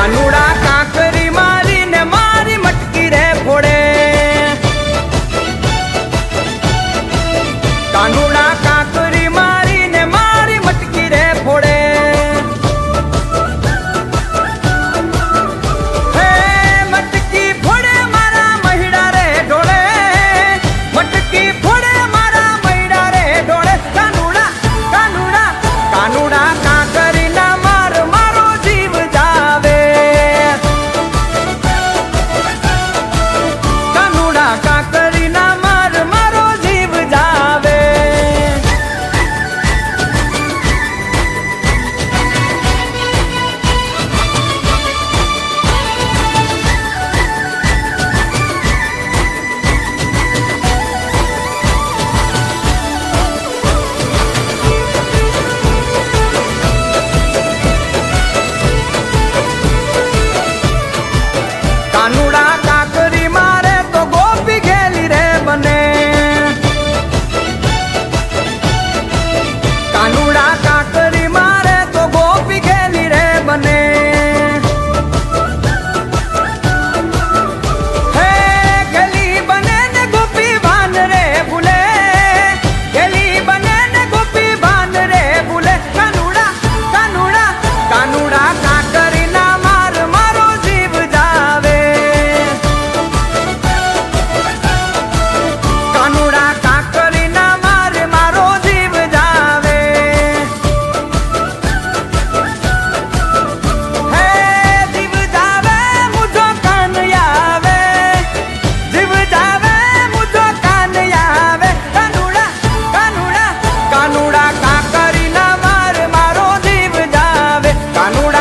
કાનુડા કાકરી મારી ને મારી મટકી રે ફોડે કાનુડા કાકરી મારી ને મારી મટકી રે ફોડે હે મટકી ફોડે મારા મહિડા રે ઢોળે મટકી ફોડે મારા મહિડા રે ઢોળે કાનુડા કાનુડા કાનુડા કાકરી ના માર મારો જીવ જાવે કાનુડા કાકરી ના માર મારો જીવ જાવે કાનુડા કાકરી મારે તો ગોપી ઘેલી રે બને કાનુડા કાકરી મારે તો ગોપી ઘેલી રે બને હે ગલી બને ને ગોપી ભાન રે ભૂલે ગલી બને ને ગોપી ભાન રે ભૂલે કાનુડા કાનુડા કાનુડા કાકરી ના માર મારો જીવ જાવે કાનુડા કાકરી ના માર મારો જીવ જાવે હે જીવ જાવે મુજો કાન આવે જીવ જાવે મુજો કાન આવે કાનુડા કાનુડા કાનુડા કાકરી ના માર મારો જીવ જાવે કાનુડા